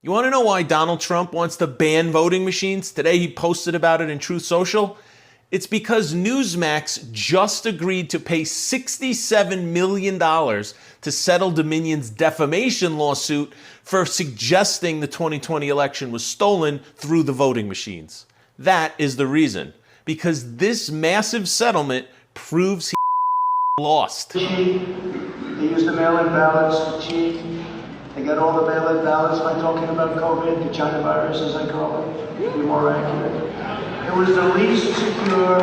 You want to know why Donald Trump wants to ban voting machines? Today he posted about it in Truth Social. It's because Newsmax just agreed to pay $67 million to settle Dominion's defamation lawsuit for suggesting the 2020 election was stolen through the voting machines. That is the reason. Because this massive settlement proves he lost. They used the mail-in ballots to cheat. They got all the mail-in ballots by talking about COVID, the China virus, as I call it, to be more accurate. It was the least secure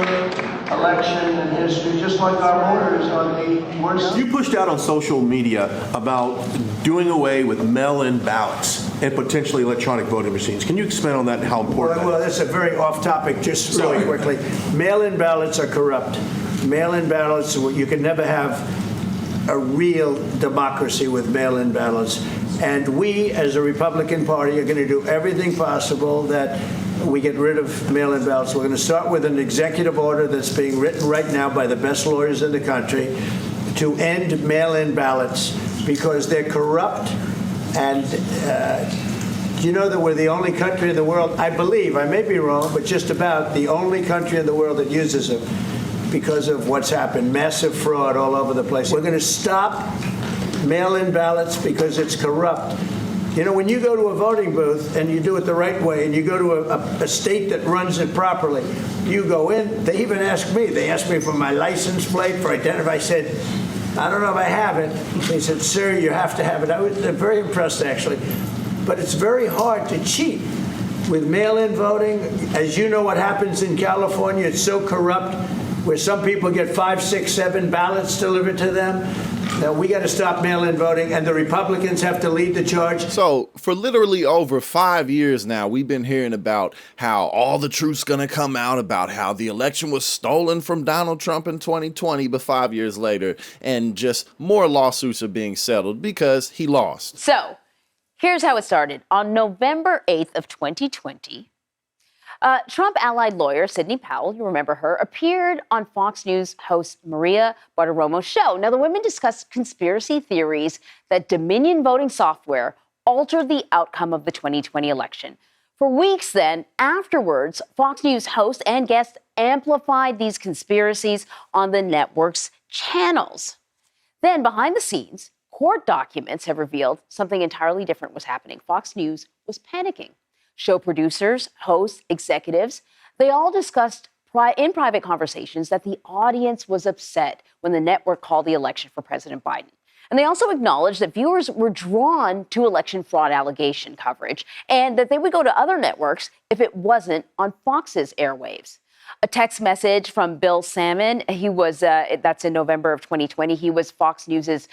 election in history, just like our voters on the worst. You pushed out on social media about doing away with mail-in ballots and potentially electronic voting machines. Can you expand on that and how important Well, that's a very off-topic, just really quickly. Mail-in ballots are corrupt. Mail-in ballots, you can never have a real democracy with mail-in ballots. And we, as a Republican Party, are going to do everything possible that we get rid of mail-in ballots. We're going to start with an executive order that's being written right now by the best lawyers in the country to end mail-in ballots because they're corrupt. And you know that we're the only country in the world, I believe, I may be wrong, but just about the only country in the world that uses them because of what's happened, massive fraud all over the place. We're going to stop mail-in ballots because it's corrupt. You know, when you go to a voting booth and you do it the right way and you go to a state that runs it properly, you go in, they even ask me. They asked me for my license plate, for identity. I said, I don't know if I have it. They said, sir, you have to have it. I was very impressed, actually. But it's very hard to cheat with mail-in voting. As you know what happens in California, it's so corrupt, where some people get 5, 6, 7 ballots delivered to them. Now, we got to stop mail-in voting, and the Republicans have to lead the charge. So for literally over 5 years now, we've been hearing about how all the truth's going to come out about how the election was stolen from Donald Trump in 2020, but 5 years later, and just more lawsuits are being settled because he lost. So here's how it started. On November 8th of 2020, Trump-allied lawyer Sidney Powell, you remember her, appeared on Fox News host Maria Bartiromo's show. Now, the women discussed conspiracy theories that Dominion voting software altered the outcome of the 2020 election. For weeks then, afterwards, Fox News host and guests amplified these conspiracies on the network's channels. Then, behind the scenes, court documents have revealed something entirely different was happening. Fox News was panicking. Show producers, hosts, executives, they all discussed in private conversations that the audience was upset when the network called the election for President Biden. And they also acknowledged that viewers were drawn to election fraud allegation coverage and that they would go to other networks if it wasn't on Fox's airwaves. A text message from Bill Salmon, he was, that's in November of 2020, he was Fox News's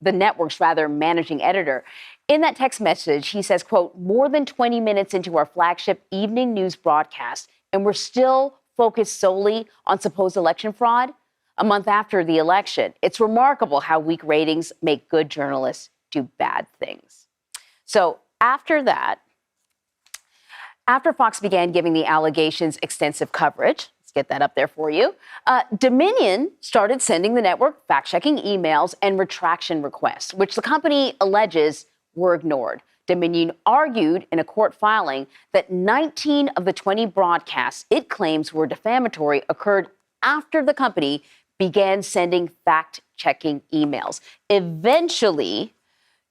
the network's managing editor. In that text message, he says, quote, more than 20 minutes into our flagship evening news broadcast, and we're still focused solely on supposed election fraud a month after the election. It's remarkable how weak ratings make good journalists do bad things. So after that, after Fox began giving the allegations extensive coverage, let's get that up there for you, Dominion started sending the network fact-checking emails and retraction requests, which the company alleges were ignored. Dominion argued in a court filing that 19 of the 20 broadcasts it claims were defamatory occurred after the company began sending fact-checking emails. Eventually,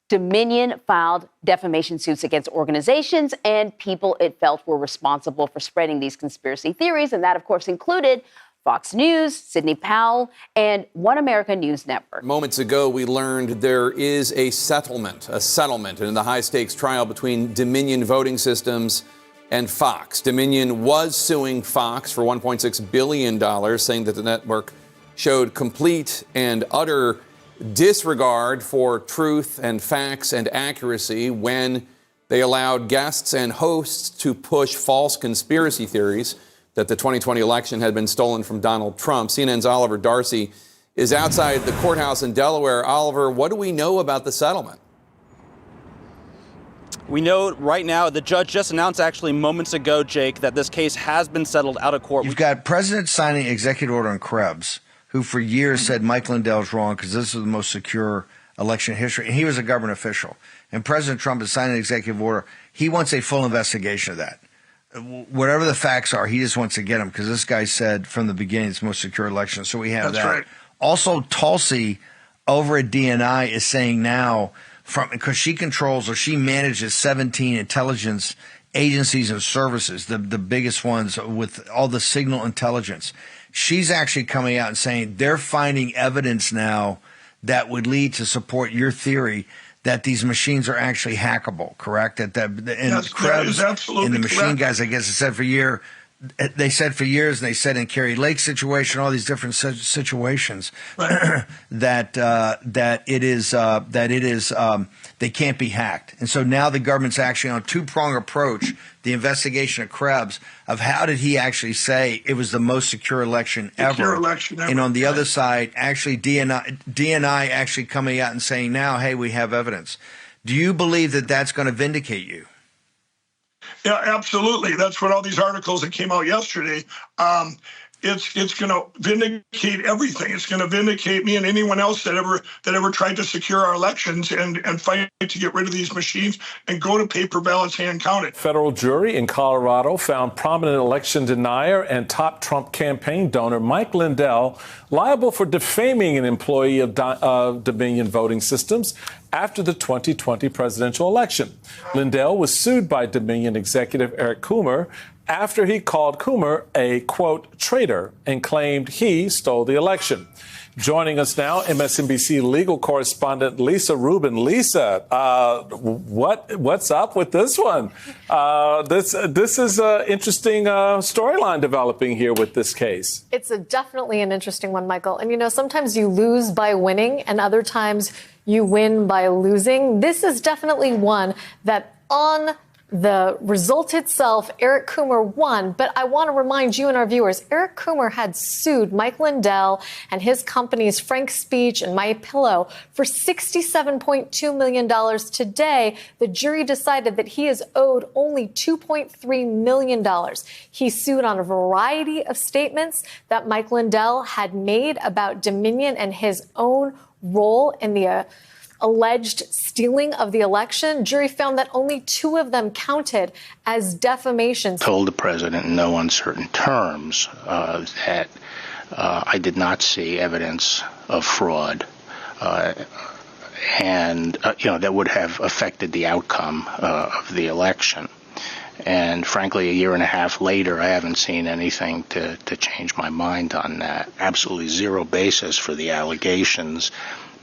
Dominion filed defamation suits against organizations and people it felt were responsible for spreading these conspiracy theories, and that, of course, included Fox News, Sidney Powell, and One America News Network. Moments ago, we learned there is a settlement in the high-stakes trial between Dominion Voting Systems and Fox. Dominion was suing Fox for $1.6 billion, saying that the network showed complete and utter disregard for truth and facts and accuracy when they allowed guests and hosts to push false conspiracy theories that the 2020 election had been stolen from Donald Trump. CNN's Oliver Darcy is outside the courthouse in Delaware. Oliver, what do we know about the settlement? We know right now, the judge just announced actually moments ago, Jake, that this case has been settled out of court. You've got President signing executive order on Krebs, who for years said Mike Lindell's wrong because this is the most secure election history. And he was a government official. And President Trump has signed an executive order. He wants a full investigation of that. Whatever the facts are, he just wants to get them because this guy said from the beginning it's the most secure election. So we have That's that. right. Also, Tulsi over at DNI is saying now, because she controls or she manages 17 intelligence agencies and services, the biggest ones with all the signal intelligence. She's actually coming out and saying they're finding evidence now that would lead to support your theory that these machines are actually hackable, correct? And Yes, Krebs that is absolutely and the machine correct. guys, I guess, they said for years, and they said in Kerry Lake situation, all these different situations, Right. that it is they can't be hacked. And so now the government's actually on a two-pronged approach, the investigation of Krebs, of how did he actually say it was the most secure election ever. And on the other side, actually DNI actually coming out and saying now, hey, we have evidence. Do you believe that that's going to vindicate you? Yeah, absolutely. That's what all these articles that came out yesterday. It's going to vindicate everything. It's going to vindicate me and anyone else that ever tried to secure our elections and fight to get rid of these machines and go to paper ballots hand counted. Federal jury in Colorado found prominent election denier and top Trump campaign donor Mike Lindell liable for defaming an employee of Dominion Voting Systems after the 2020 presidential election. Lindell was sued by Dominion executive Eric Coomer after he called Coomer a, quote, traitor and claimed he stole the election. Joining us now, MSNBC legal correspondent Lisa Rubin. Lisa, what's up with this one? This is an interesting storyline developing here with this case. It's definitely an interesting one, Michael. And, sometimes you lose by winning and other times you win by losing. This is definitely one that on the result itself, Eric Coomer won, but I want to remind you and our viewers, Eric Coomer had sued Mike Lindell and his companies Frank Speech and MyPillow for $67.2 million. Today, the jury decided that he is owed only $2.3 million. He sued on a variety of statements that Mike Lindell had made about Dominion and his own role in the alleged stealing of the election. Jury found that only 2 of them counted as defamation. Told the president in no uncertain terms that I did not see evidence of fraud and that would have affected the outcome of the election. And frankly, a year and a half later, I haven't seen anything to change my mind on that. Absolutely zero basis for the allegations.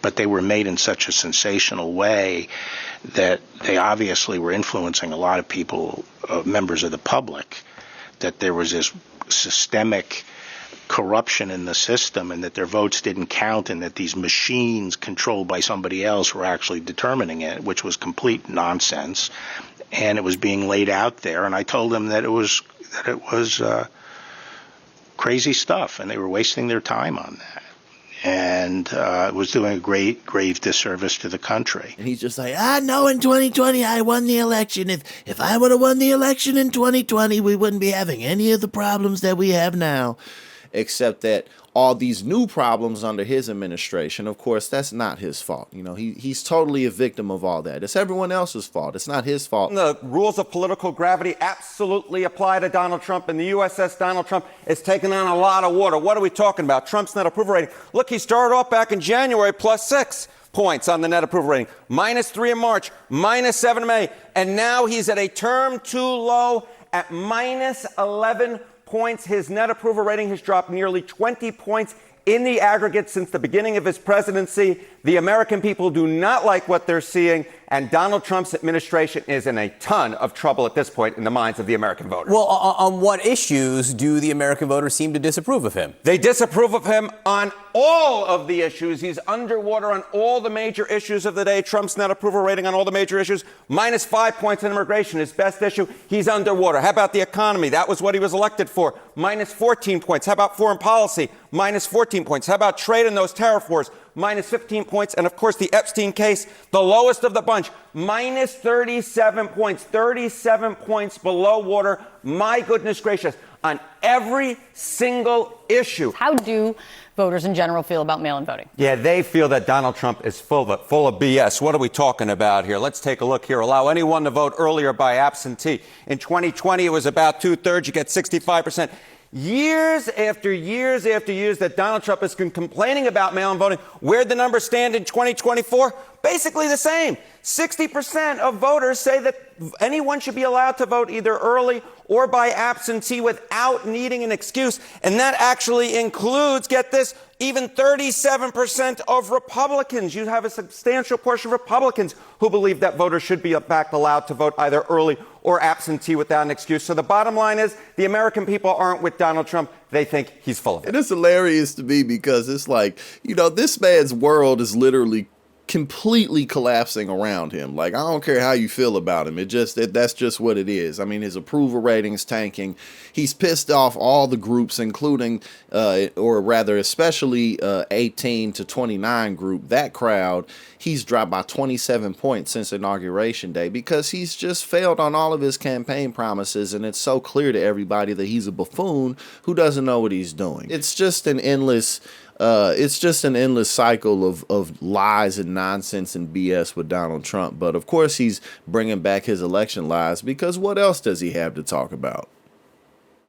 But they were made in such a sensational way that they obviously were influencing a lot of people, members of the public, that there was this systemic corruption in the system and that their votes didn't count and that these machines controlled by somebody else were actually determining it, which was complete nonsense. And it was being laid out there. And I told them that it was crazy stuff and they were wasting their time on that. And it was doing a grave disservice to the country. And he's just like, no, in 2020, I won the election. If I would have won the election in 2020, we wouldn't be having any of the problems that we have now. Except that all these new problems under his administration, of course, that's not his fault. He's totally a victim of all that. It's everyone else's fault. It's not his fault. The rules of political gravity absolutely apply to Donald Trump, and the USS Donald Trump is taking on a lot of water. What are we talking about? Trump's net approval rating. Look, he started off back in January +6 points on the net approval rating, -3 in March, -7 in May, and now he's at a term too low at -11 points. His net approval rating has dropped nearly 20 points in the aggregate since the beginning of his presidency. The American people do not like what they're seeing, and Donald Trump's administration is in a ton of trouble at this point in the minds of the American voters. Well, on what issues do the American voters seem to disapprove of him? They disapprove of him on all of the issues. He's underwater on all the major issues of the day. Trump's net approval rating on all the major issues, -5 points on immigration, his best issue. He's underwater. How about the economy? That was what he was elected for. -14 points. How about foreign policy? -14 points. How about trade and those tariff wars? -15 points. And of course, the Epstein case, the lowest of the bunch, -37 points, 37 points below water. My goodness gracious. on every single issue. How do voters in general feel about mail-in voting? Yeah, they feel that Donald Trump is full of BS. What are we talking about here? Let's take a look here. Allow anyone to vote earlier by absentee. In 2020, it was about 2/3. You get 65%. Years after years after years that Donald Trump has been complaining about mail-in voting. Where'd the numbers stand in 2024? Basically the same. 60% of voters say that anyone should be allowed to vote either early or by absentee without needing an excuse. And that actually includes, get this, even 37% of Republicans. You have a substantial portion of Republicans who believe that voters should be in fact allowed to vote either early or absentee without an excuse. So the bottom line is the American people aren't with Donald Trump. They think he's full of it. And it's hilarious to me because it's like, this man's world is literally completely collapsing around him. Like, I don't care how you feel about him. That's just what it is. I mean, his approval ratings tanking. He's pissed off all the groups, including, or rather, especially 18 to 29 group, that crowd. He's dropped by 27 points since Inauguration Day because he's just failed on all of his campaign promises. And it's so clear to everybody that he's a buffoon who doesn't know what he's doing. It's just an endless cycle of lies and nonsense and BS with Donald Trump. But of course, he's bringing back his election lies because what else does he have to talk about?